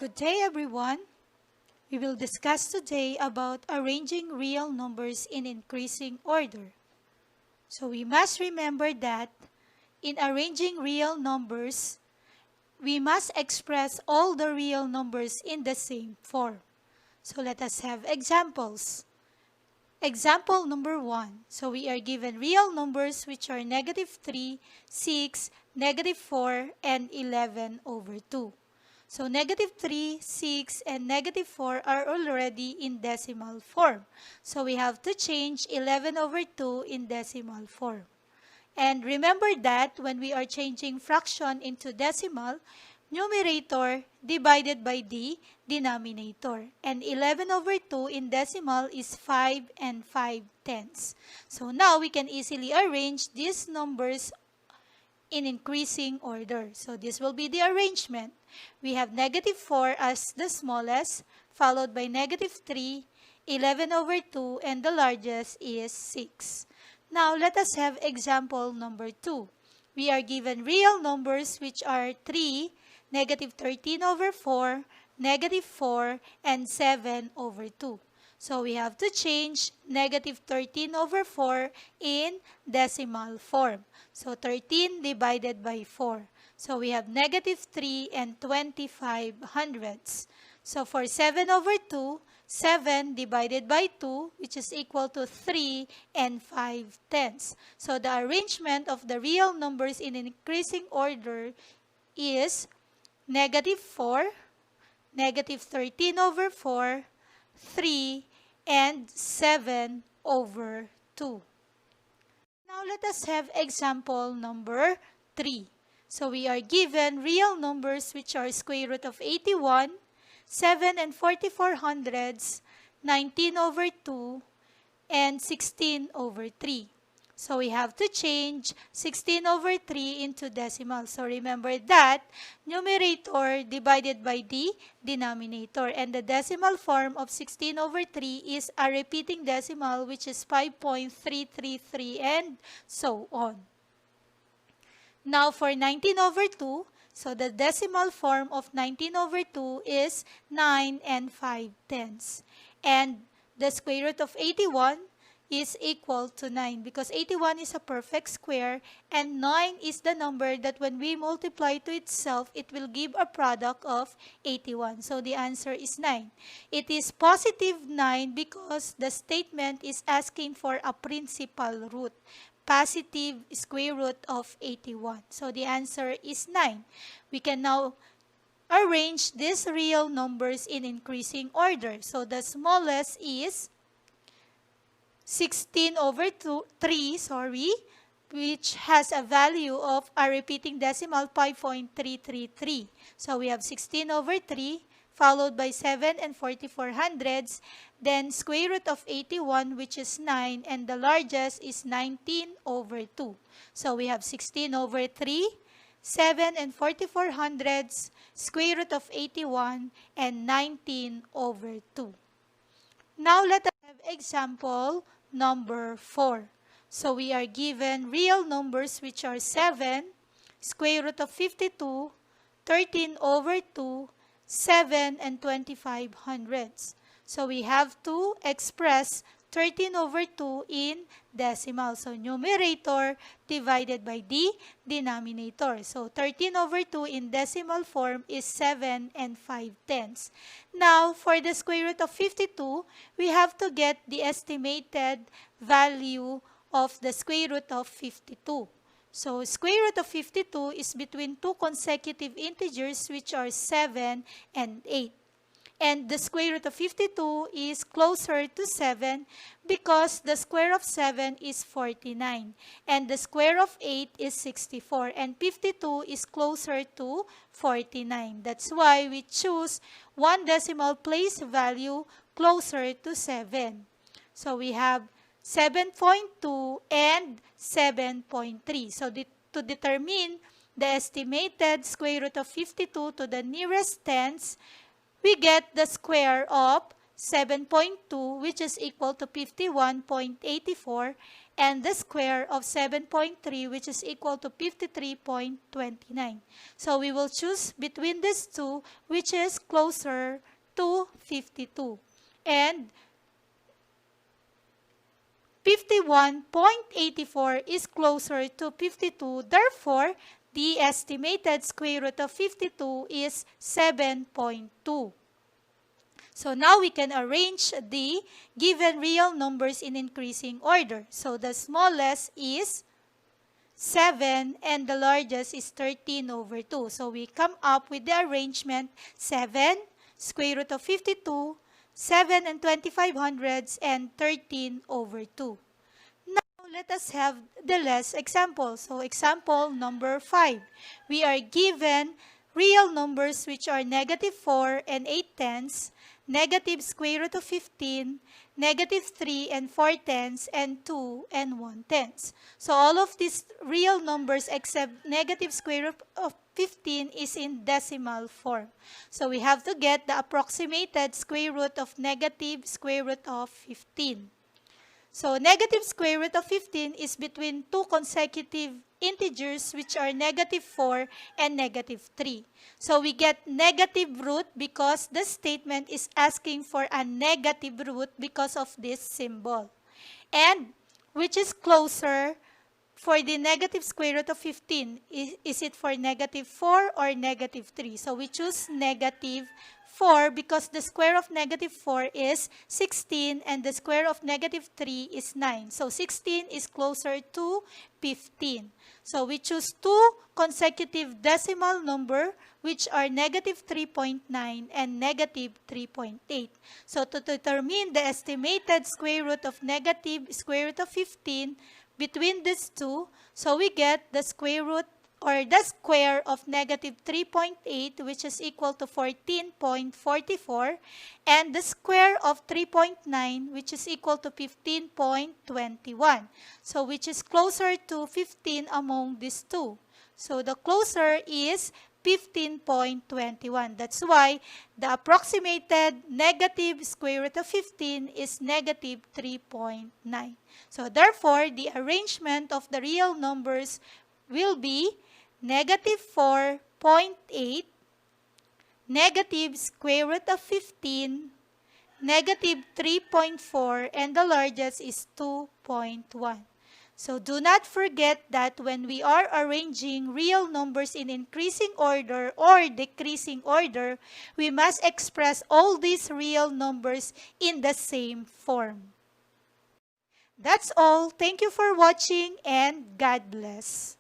Good day, everyone. We will discuss today about arranging real numbers in increasing order. So we must remember that in arranging real numbers, we must express all the real numbers in the same form. So let us have examples. Example number 1. So we are given real numbers which are -3, 6, -4, and 11 over 2. So -3, 6, and -4 are already in decimal form. So we have to change 11 over 2 in decimal form. And remember that when we are changing fraction into decimal, numerator divided by the denominator. And 11 over 2 in decimal is 5 and 5/10. So now we can easily arrange these numbers in increasing order. So this will be the arrangement. We have -4 as the smallest, followed by -3, 11 over 2, and the largest is 6. Now let us have example number 2. We are given real numbers which are 3, -13 over 4, -4, and 7 over 2. So we have to change -13 over 4 in decimal form. So 13 divided by 4. So we have -3 and 25 hundredths. So for 7 over 2, 7 divided by 2, which is equal to 3 and 5/10. So the arrangement of the real numbers in increasing order is -4, -13 over 4, 3, and 7 over 2. Now let us have example number 3. So we are given real numbers which are square root of 81, 7 and 44 hundredths, 19 over 2, and 16 over 3. So we have to change 16 over 3 into decimal. So remember that numerator divided by the denominator. And the decimal form of 16 over 3 is a repeating decimal, which is 5.333 and so on. Now for 19 over 2, so the decimal form of 19 over 2 is 9 and 5/10. And the square root of 81 is equal to 9 because 81 is a perfect square and 9 is the number that when we multiply to itself, it will give a product of 81. So the answer is 9. It is positive 9 because the statement is asking for a principal root, positive square root of 81. So the answer is 9. We can now arrange these real numbers in increasing order. So the smallest is 16 over 3, which has a value of a repeating decimal 5.333. So we have 16 over 3, followed by 7 and 44 hundredths, then square root of 81, which is 9, and the largest is 19 over 2. So we have 16 over 3, 7 and 44 hundredths, square root of 81, and 19 over 2. Now let us have example number 4. So we are given real numbers which are 7, square root of 52, 13 over 2, 7, and 25 hundredths. So we have to express 13 over 2 in decimal. So numerator divided by the denominator. So 13 over 2 in decimal form is 7 and 5/10. Now for the square root of 52, we have to get the estimated value of the square root of 52. So square root of 52 is between two consecutive integers which are 7 and 8. And the square root of 52 is closer to 7 because the square of 7 is 49. And the square of 8 is 64. And 52 is closer to 49. That's why we choose one decimal place value closer to 7. So we have 7.2 and 7.3. So to determine the estimated square root of 52 to the nearest tens, we get the square of 7.2, which is equal to 51.84, and the square of 7.3, which is equal to 53.29. So we will choose between these two, which is closer to 52. And 51.84 is closer to 52. Therefore, the estimated square root of 52 is 7.2. So now we can arrange the given real numbers in increasing order. So the smallest is 7 and the largest is 13 over 2. So we come up with the arrangement 7, square root of 52, 7 and 2500ths, and 13 over 2. Now let us have the last example. So example number 5. We are given real numbers which are negative 4 and 8 tenths, negative square root of 15, negative 3 and 4 tenths, and 2 and 1 tenths. So all of these real numbers except negative square root of 15 is in decimal form. So we have to get the approximated square root of negative square root of 15. So negative square root of 15 is between two consecutive integers which are negative 4 and negative 3. So we get negative root because the statement is asking for a negative root because of this symbol. And which is closer for the negative square root of 15? Is it for negative 4 or negative 3? So we choose negative 4 because the square of negative 4 is 16 and the square of negative 3 is 9. So 16 is closer to 15. So we choose two consecutive decimal number which are negative 3.9 and negative 3.8. So to determine the estimated square root of negative square root of 15 between these two, so we get the square root or the square of negative 3.8, which is equal to 14.44, and the square of 3.9, which is equal to 15.21. So which is closer to 15 among these two. So the closer is 15.21. That's why the approximated negative square root of 15 is negative 3.9. So therefore, the arrangement of the real numbers will be negative 4.8, negative square root of 15, negative 3.4, and the largest is 2.1. So do not forget that when we are arranging real numbers in increasing order or decreasing order, we must express all these real numbers in the same form. That's all. Thank you for watching and God bless.